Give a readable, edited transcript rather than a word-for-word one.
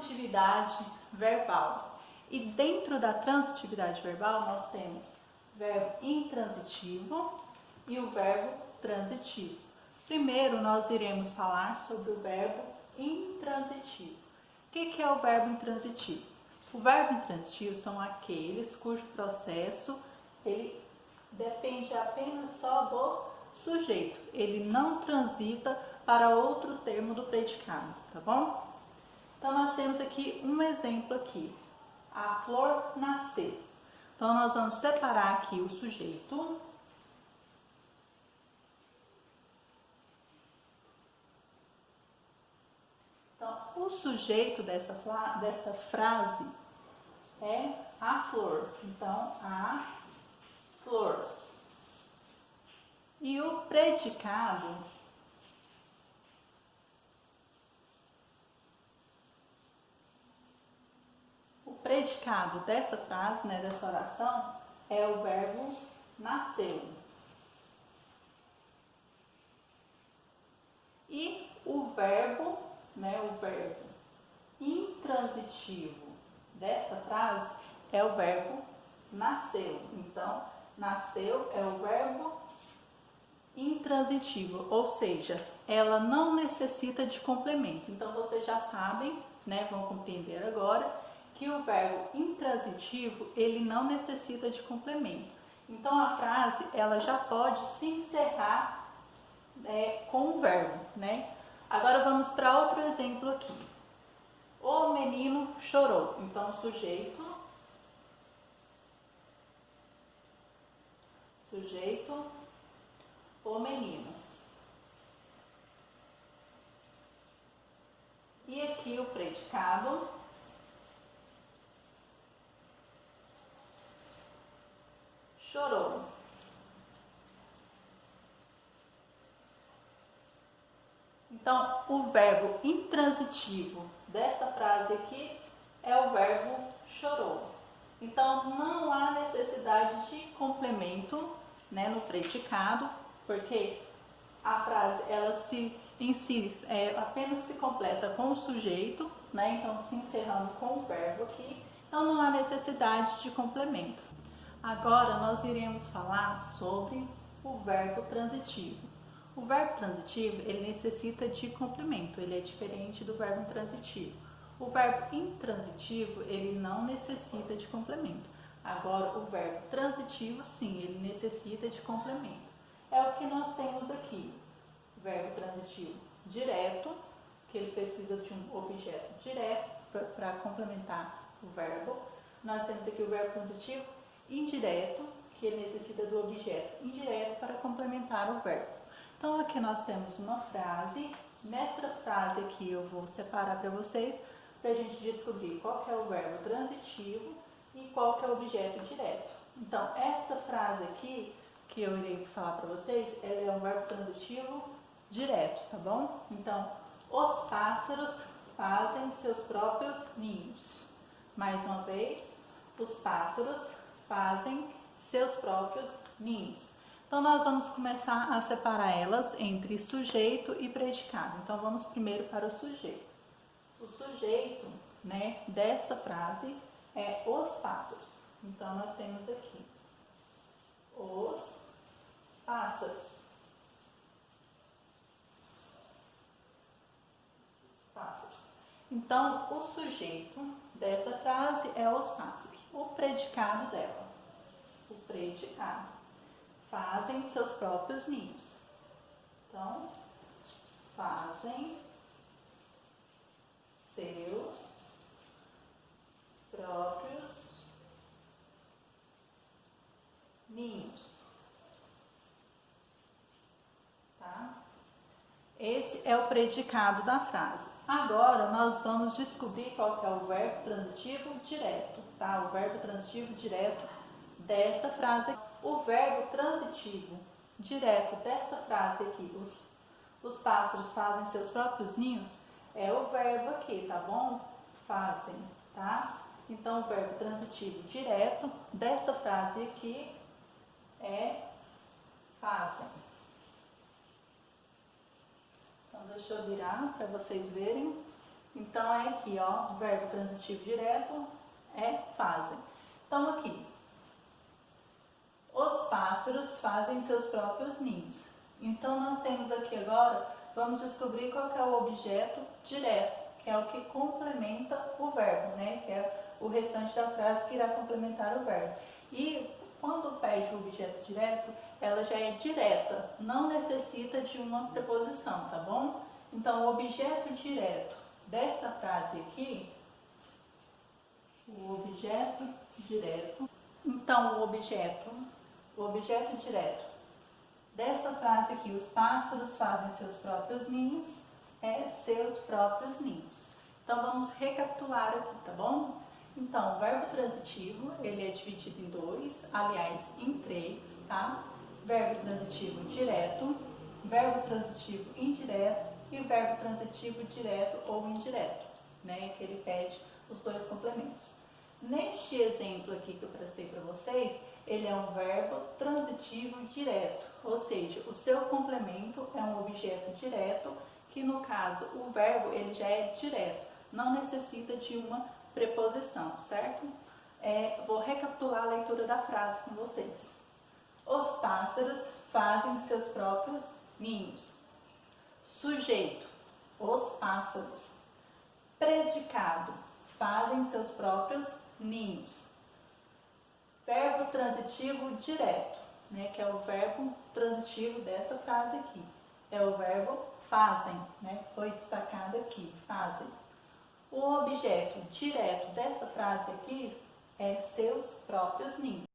transitividade verbal. E dentro da transitividade verbal nós temos verbo intransitivo e o verbo transitivo. Primeiro nós iremos falar sobre o verbo intransitivo. O que é o verbo intransitivo? O verbo intransitivo são aqueles cujo processo ele depende apenas só do sujeito. Ele não transita para outro termo do predicado, tá bom? Então nós temos aqui um exemplo aqui. A flor nasceu. Então nós vamos separar aqui o sujeito. Então o sujeito dessa frase é a flor. Então a flor. E o predicado dessa frase, dessa oração, é o verbo nasceu. E o verbo intransitivo dessa frase é o verbo nasceu. Então, nasceu é o verbo intransitivo, ou seja, ela não necessita de complemento. Então, vocês já sabem, vão compreender agora, que o verbo intransitivo, ele não necessita de complemento. Então, a frase, ela já pode se encerrar com o verbo, Agora, vamos para outro exemplo aqui. O menino chorou. Então, sujeito, o menino. E aqui o predicado, chorou. Então, o verbo intransitivo desta frase aqui é o verbo chorou. Então, não há necessidade de complemento, no predicado, porque a frase ela apenas se completa com o sujeito, Então, se encerrando com o verbo aqui, então não há necessidade de complemento. Agora nós iremos falar sobre o verbo transitivo. O verbo transitivo, ele necessita de complemento, ele é diferente do verbo intransitivo. O verbo intransitivo, ele não necessita de complemento. Agora, o verbo transitivo, sim, ele necessita de complemento. É o que nós temos aqui. O verbo transitivo direto, que ele precisa de um objeto direto para complementar o verbo. Nós temos aqui o verbo transitivo indireto, que ele necessita do objeto indireto para complementar o verbo. Então, aqui nós temos uma frase. Nessa frase aqui eu vou separar para vocês, para a gente descobrir qual que é o verbo transitivo e qual que é o objeto direto. Então, essa frase aqui, que eu irei falar para vocês, ela é um verbo transitivo direto, tá bom? Então, os pássaros fazem seus próprios ninhos. Mais uma vez, os pássaros fazem seus próprios ninhos. Então, nós vamos começar a separar elas entre sujeito e predicado. Então, vamos primeiro para o sujeito. O sujeito, dessa frase é os pássaros. Então, nós temos aqui os pássaros. Então, o sujeito dessa frase é os pássaros. O predicado dela. O predicado. Fazem seus próprios ninhos. Então, fazem seus próprios ninhos. Tá? Esse é o predicado da frase. Agora, nós vamos descobrir qual que é o verbo transitivo direto, tá? O verbo transitivo direto desta frase. O verbo transitivo direto dessa frase aqui, os pássaros fazem seus próprios ninhos, é o verbo aqui, tá bom? Fazem, tá? Então, o verbo transitivo direto dessa frase aqui é fazem. Então, deixa eu virar para vocês verem. Então, é aqui, ó, verbo transitivo direto é fazem. Então, aqui, os pássaros fazem seus próprios ninhos. Então, nós temos aqui agora, vamos descobrir qual que é o objeto direto, que é o que complementa o verbo, né? Que é o restante da frase que irá complementar o verbo. E quando pede o objeto direto, ela já é direta, não necessita de uma preposição, tá bom? Então, o objeto direto dessa frase aqui, o objeto direto, então o objeto direto dessa frase aqui, os pássaros fazem seus próprios ninhos, é seus próprios ninhos. Então, vamos recapitular aqui, tá bom? Então, o verbo transitivo, ele é dividido em dois, aliás, em três, tá? Verbo transitivo direto, verbo transitivo indireto e verbo transitivo direto ou indireto, né? Que ele pede os dois complementos. Neste exemplo aqui que eu prestei para vocês, ele é um verbo transitivo direto, ou seja, o seu complemento é um objeto direto, que no caso o verbo ele já é direto, não necessita de uma preposição, certo? Vou recapitular a leitura da frase com vocês. Os pássaros fazem seus próprios ninhos. Sujeito, os pássaros. Predicado, fazem seus próprios ninhos. Verbo transitivo direto, né, que é o verbo transitivo dessa frase aqui. É o verbo fazem, né, foi destacado aqui, fazem. O objeto direto dessa frase aqui é seus próprios ninhos.